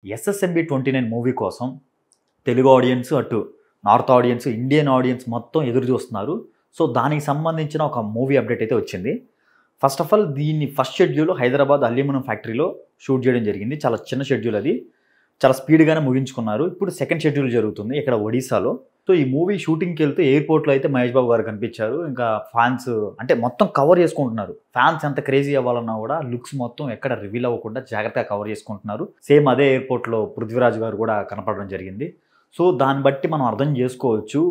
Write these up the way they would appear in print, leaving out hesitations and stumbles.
SSMB 29 movie కోసం Telugu audience, అటు north audience, Indian audience మొత్తం ఎదురు చూస్తున్నారు. సో, దానికి సంబంధించిన ఒక మూవీ అప్డేట్ అయితే వచ్చింది. ఫస్ట్ ఆఫ్ ఆల్ దీన్ని ఫస్ట్ షెడ్యూల్ హైదరాబాద్ అల్యూమినియం ఫ్యాక్టరీలో షూట్ చేయడం జరిగింది. చాలా చిన్న షెడ్యూల్ అది. చాలా స్పీడ్‌గానే ముగించుకున్నారు. ఇప్పుడు సెకండ్ షెడ్యూల్ జరుగుతుంది ఇక్కడ ఒడిశాలో. సో, ఈ మూవీ షూటింగ్‌కి వెళ్తే ఎయిర్‌పోర్ట్‌లో అయితే మహేష్ బాబు గారు కనిపించారు. ఇంకా ఫ్యాన్స్ అంటే మొత్తం కవర్ చేసుకుంటున్నారు. ఫ్యాన్స్ ఎంత క్రేజీ అవ్వాలన్నా కూడా లుక్స్ మొత్తం ఎక్కడ రివీల్ అవ్వకుండా జాగ్రత్తగా కవర్ చేసుకుంటున్నారు. సేమ్ అదే ఎయిర్‌పోర్ట్‌లో పృథ్వీరాజ్ గారు కూడా కనపడడం జరిగింది. సో, దాన్ని బట్టి మనం అర్థం చేసుకోవచ్చు.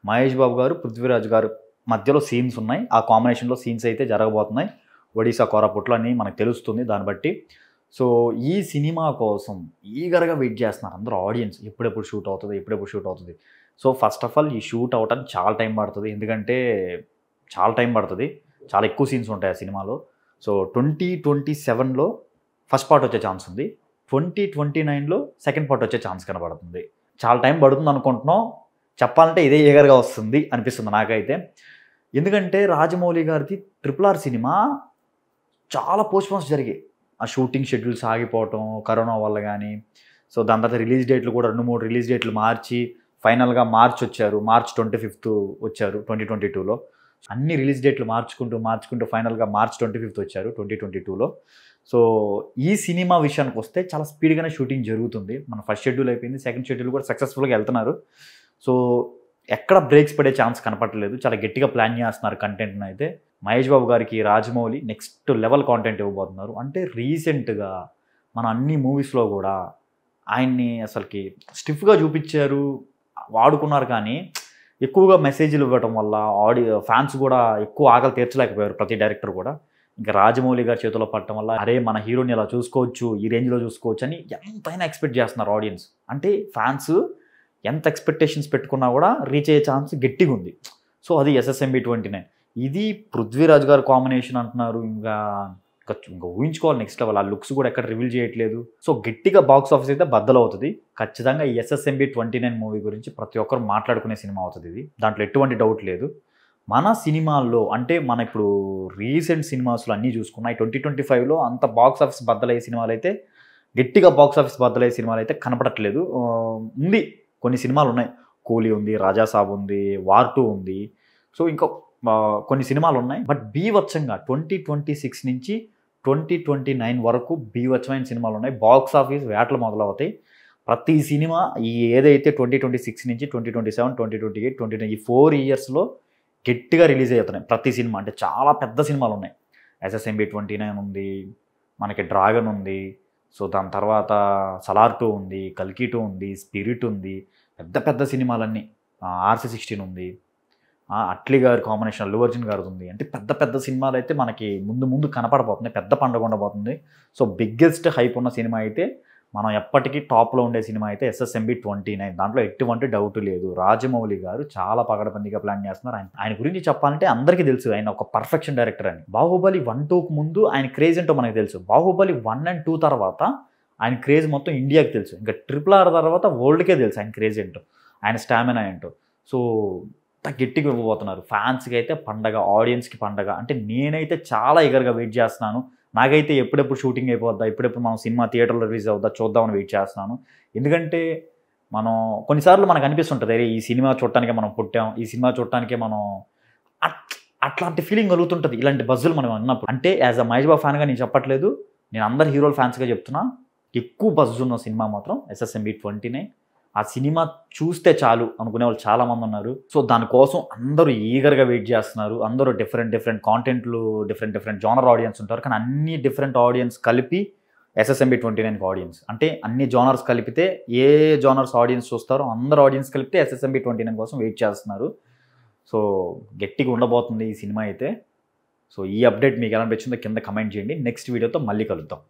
మహేష్ బాబు గారు, పృథ్వీరాజ్ గారు మధ్యలో సీన్స్ ఉన్నాయి. ఆ కాంబినేషన్‌లో సీన్స్ అయితే జరగబోతున్నాయి. ఒడిశా కోరాపుట్‌లో అని మనకు తెలుస్తుంది దాన్ని బట్టి. సో, ఈ సినిమా కోసం ఈగర్‌గా వెయిట్ చేస్తున్నారు అందరూ ఆడియన్స్. ఎప్పుడెప్పుడు షూట్ అవుతది? ఎప్పుడెప్పుడు షూట్ అవుతది? సో, ఫస్ట్ ఆఫ్ ఆల్ ఈ షూట్ అవ్వటానికి చాలా టైం పడతది. ఎందుకంటే చాలా టైం పడతది. చాలా ఎక్కువ సీన్స్ ఉంటాయి ఆ సినిమాలో. సో, 2027లో ఫస్ట్ పార్ట్ వచ్చే ఛాన్స్ ఉంది. 2029లో సెకండ్ పార్ట్ వచ్చే ఛాన్స్ కనబడుతుంది. చాలా టైం పడుతుంది అనుకుంటున్నాం. చెప్పాలంటే ఇదే ఈగర్‌గా వస్తుంది అనిపిస్తుంది నాకైతే. ఎందుకంటే రాజమౌళి గారిది 'RRR' సినిమా చాలా పోస్ట్‌పోన్స్ జరిగాయి. ఆ షూటింగ్ షెడ్యూల్స్ ఆగిపోవటం, కరోనా వల్ల గానీ, సో, దాని తర్వాత రిలీజ్ డేట్లు కూడా 2, 3 రిలీజ్ డేట్లు మార్చి ఫైనల్‌గా మార్చ్ వచ్చారు. మార్చ్ 25థ్ వచ్చారు 2022లో. అన్ని రిలీజ్ డేట్లు మార్చుకుంటూ ఫైనల్‌గా మార్చ్ 25థ్ వచ్చారు 2022లో. సో, ఈ సినిమా విషయానికి వస్తే చాలా స్పీడ్‌గానే షూటింగ్ జరుగుతుంది. మన ఫస్ట్ షెడ్యూల్ అయిపోయింది. సెకండ్ షెడ్యూల్ కూడా సక్సెస్‌ఫుల్‌గా వెళ్తున్నారు. సో, ఎక్కడ బ్రేక్స్ పడే ఛాన్స్ కనపడట్లేదు. చాలా గట్టిగా ప్లాన్ చేస్తున్నారు కంటెంట్‌ని అయితే. మహేష్ బాబు గారికి రాజమౌళి నెక్స్ట్ లెవెల్ కాంటెంట్ ఇవ్వబోతున్నారు. అంటే రీసెంట్‌గా మన అన్ని మూవీస్‌లో కూడా ఆయన్ని అసలుకి స్టిఫ్‌గా చూపించారు. వాడుకున్నారు కానీ ఎక్కువగా మెసేజ్‌లు ఇవ్వటం వల్ల ఫ్యాన్స్ కూడా ఎక్కువ ఆకలి తీర్చలేకపోయారు ప్రతి డైరెక్టర్ కూడా. ఇంకా రాజమౌళి గారి చేతిలో పడటం వల్ల అరే మన హీరోని ఇలా చూసుకోవచ్చు, ఈ రేంజ్‌లో చూసుకోవచ్చు అని ఎంతైనా ఎక్స్‌పెక్ట్ చేస్తున్నారు ఆడియన్స్. అంటే ఫ్యాన్స్ ఎంత ఎక్స్‌పెక్టేషన్స్ పెట్టుకున్నా కూడా రీచ్ అయ్యే ఛాన్స్ గట్టిగా ఉంది. సో, అది ఎస్ఎస్ఎంబి 29. ఇది పృథ్వీరాజ్ గారు కాంబినేషన్ అంటున్నారు. ఇంకా ఊహించుకోవాలి నెక్స్ట్ లెవెల్. ఆ లుక్స్ కూడా ఎక్కడ రివీల్ చేయట్లేదు. సో, గట్టిగా బాక్స్ ఆఫీస్ అయితే బద్దలవుతుంది. ఖచ్చితంగా ఈ ఎస్ఎస్ఎంబి 29 మూవీ గురించి ప్రతి ఒక్కరు మాట్లాడుకునే సినిమా అవుతుంది ఇది. దాంట్లో ఎటువంటి డౌట్ లేదు. మన సినిమాల్లో అంటే మన ఇప్పుడు రీసెంట్ సినిమాస్‌లో అన్నీ చూసుకున్నా 2025లో అంత బాక్స్ ఆఫీస్ బద్దలయ్యే సినిమాలైతే గట్టిగా బాక్స్ ఆఫీస్ బద్దలయ్యే సినిమాలైతే కనపడట్లేదు. ఉంది. కొన్ని సినిమాలు ఉన్నాయి. 'కూలీ' ఉంది, 'రాజా సాబ్' ఉంది, 'వార్ 2' ఉంది. సో, ఇంకా కొన్ని సినిమాలు ఉన్నాయి. బట్ బీభత్సంగా 2026 నుంచి 2029 వరకు బీభత్సమైన సినిమాలు ఉన్నాయి. బాక్స్ ఆఫీస్ వేటలు మొదలవుతాయి. ప్రతి సినిమా ఈ ఏదైతే 2026 నుంచి 2027, 2028, 2029 ఈ 4 ఇయర్స్‌లో గట్టిగా రిలీజ్ అవుతున్నాయి ప్రతి సినిమా. అంటే చాలా పెద్ద సినిమాలు ఉన్నాయి. ఎస్ఎస్ఎంబి 29 ఉంది. మనకి 'డ్రాగన్' ఉంది. సో, దాని తర్వాత 'సలార్ 2' ఉంది, 'కల్కి 2' ఉంది, 'స్పిరిట్' ఉంది. పెద్ద పెద్ద సినిమాలన్నీ. 'ఆర్‌సీ 16' ఉంది. అట్లీ గారి కాంబినేషన్, అల్లు అర్జున్ గారిది ఉంది. అంటే పెద్ద పెద్ద సినిమాలైతే మనకి ముందు కనపడబోతున్నాయి. పెద్ద పండుగ ఉండబోతుంది. సో, బిగ్గెస్ట్ హైప్ ఉన్న సినిమా అయితే మనం ఎప్పటికీ టాప్‌లో ఉండే సినిమా అయితే ఎస్ఎస్ఎంబి 29. దాంట్లో ఎటువంటి డౌట్ లేదు. రాజమౌళి గారు చాలా పకడ్బందీగా ప్లాన్ చేస్తున్నారు. ఆయన గురించి చెప్పాలంటే అందరికీ తెలుసు. ఆయన ఒక పర్ఫెక్షన్ డైరెక్టర్ అని. 'బాహుబలి 1, 2కి ముందు ఆయన క్రేజ్ ఏంటో మనకు తెలుసు. 'బాహుబలి 1 అండ్ 2 తర్వాత ఆయన క్రేజ్ మొత్తం ఇండియాకి తెలుసు. ఇంకా 'RRR' తర్వాత వరల్డ్‌కే తెలుసు ఆయన క్రేజ్ ఏంటో, ఆయన స్టామినా ఏంటో. సో, గట్టిగా ఇవ్వబోతున్నారు. ఫ్యాన్స్‌కి అయితే పండగ, ఆడియన్స్‌కి పండగ. అంటే నేనైతే చాలా ఈగర్‌గా వెయిట్ చేస్తున్నాను. నాకైతే ఎప్పుడెప్పుడు షూటింగ్ అయిపోద్దా, ఎప్పుడెప్పుడు మనం సినిమా థియేటర్‌లో రిలీజ్ అవుద్దా చూద్దామని వెయిట్ చేస్తున్నాను. ఎందుకంటే మనం కొన్నిసార్లు మనకు అనిపిస్తుంటది. అరే ఈ సినిమా చూడటానికే మనం పుట్టాం. ఈ సినిమా చూడటానికే మనం అట్లాంటి ఫీలింగ్ కలుగుతుంటది. ఇలాంటి బజ్జులు మనం విన్నప్పుడు. అంటే యాజ్ అ మహేష్ బాబు ఫ్యాన్‌గా నేను చెప్పట్లేదు. నేను అందరు హీరోల ఫ్యాన్స్‌గా చెప్తున్నా. ఎక్కువ బజ్ ఉన్న సినిమా మాత్రం ఎస్ఎస్ఎంబి 29. ఆ సినిమా చూస్తే చాలు అనుకునే వాళ్ళు చాలామంది ఉన్నారు. సో, దానికోసం అందరూ ఈగర్‌గా వెయిట్ చేస్తున్నారు. అందరూ డిఫరెంట్ కాంటెంట్లు, డిఫరెంట్ జోనర్ ఆడియన్స్ ఉంటారు. కానీ అన్ని డిఫరెంట్ ఆడియన్స్ కలిపి ఎస్ఎస్ఎంబి 29కి ఆడియన్స్. అంటే అన్ని జోనర్స్ కలిపితే ఏ జోనర్స్ ఆడియన్స్ చూస్తారో అందరు ఆడియన్స్ కలిపితే ఎస్ఎస్ఎంబి 29 కోసం వెయిట్ చేస్తున్నారు. సో, గట్టిగా ఉండబోతుంది ఈ సినిమా అయితే. సో, ఈ అప్డేట్ మీకు ఎలా అనిపించిందో కింద కమెంట్ చేయండి. నెక్స్ట్ వీడియోతో మళ్ళీ కలుద్దాం.